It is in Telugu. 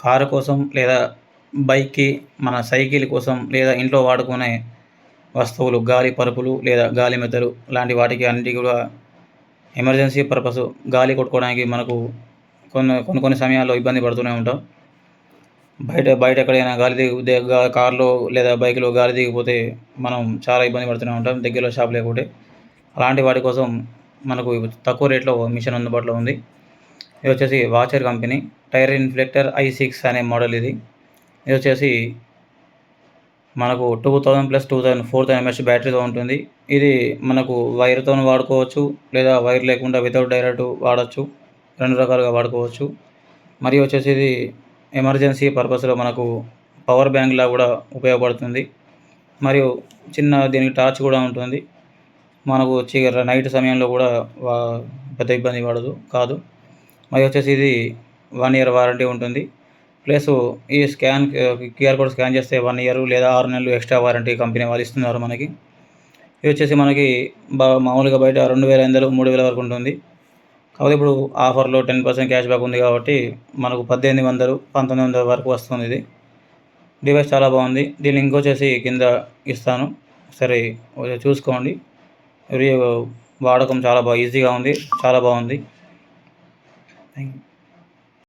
కారు కోసం లేదా బైక్‌కి, మన సైకిల్ కోసం లేదా ఇంట్లో వాడుకునే వస్తువులు, గాలి పరుపులు లేదా గాలి మెద్దలు లాంటి వాటికి అన్నిటికి కూడా ఎమర్జెన్సీ పర్పసు గాలి కొట్టుకోవడానికి మనకు కొన్ని సమయాల్లో ఇబ్బంది పడుతూనే ఉంటాం. బయట బయట ఎక్కడైనా గాలి దిగి దే గా కార్‌లో లేదా బైక్‌లో గాలి దిగిపోతే మనం చాలా ఇబ్బంది పడుతూనే ఉంటాం దగ్గరలో షాప్ లేకుంటే. అలాంటి వాటి కోసం మనకు తక్కువ రేట్‌లో మిషన్ అందుబాటులో ఉంది. ఇదొచ్చేసి వాచర్ కంపెనీ. టైర్ ఇన్ఫ్లెక్టర్ i6 అనే మోడల్ ఇది. ఇదొచ్చేసి మనకు 2000+2000 4000 ఎంఏహెచ్ బ్యాటరీతో ఉంటుంది. ఇది మనకు వైర్‌తోని వాడుకోవచ్చు, లేదా వైర్ లేకుండా వితౌట్ డైరెక్ట్ వాడొచ్చు. 2 రకాలుగా వాడుకోవచ్చు. మరియు వచ్చేసి ఇది ఎమర్జెన్సీ పర్పస్‌లో మనకు పవర్ బ్యాంక్‌లా కూడా ఉపయోగపడుతుంది. మరియు దీనికి టార్చ్ కూడా ఉంటుంది. మనకు నైట్ సమయంలో కూడా వా పెద్ద ఇబ్బంది కాదు. మరియు వచ్చేసి ఇది 1 ఇయర్ వారంటీ ఉంటుంది. ప్లస్ ఈ క్యూఆర్ కోడ్ స్కాన్ చేస్తే 1 ఇయర్ లేదా 6 నెలలు ఎక్స్ట్రా వారంటీ కంపెనీ వాళ్ళు ఇస్తున్నారు మనకి. ఇది వచ్చేసి మనకి మామూలుగా బయట 2500, 3000 వరకు ఉంటుంది. కాకపోతే ఇప్పుడు ఆఫర్‌లో 10% క్యాష్ బ్యాక్ ఉంది కాబట్టి మనకు 1800, 1900 వరకు వస్తుంది ఇది. డివైస్ చాలా బాగుంది. దీని లింక్ వచ్చేసి కింద ఇస్తాను. ఒకసారి చూసుకోండి. వాడకం చాలా ఈజీగా ఉంది. చాలా బాగుంది. Thank you.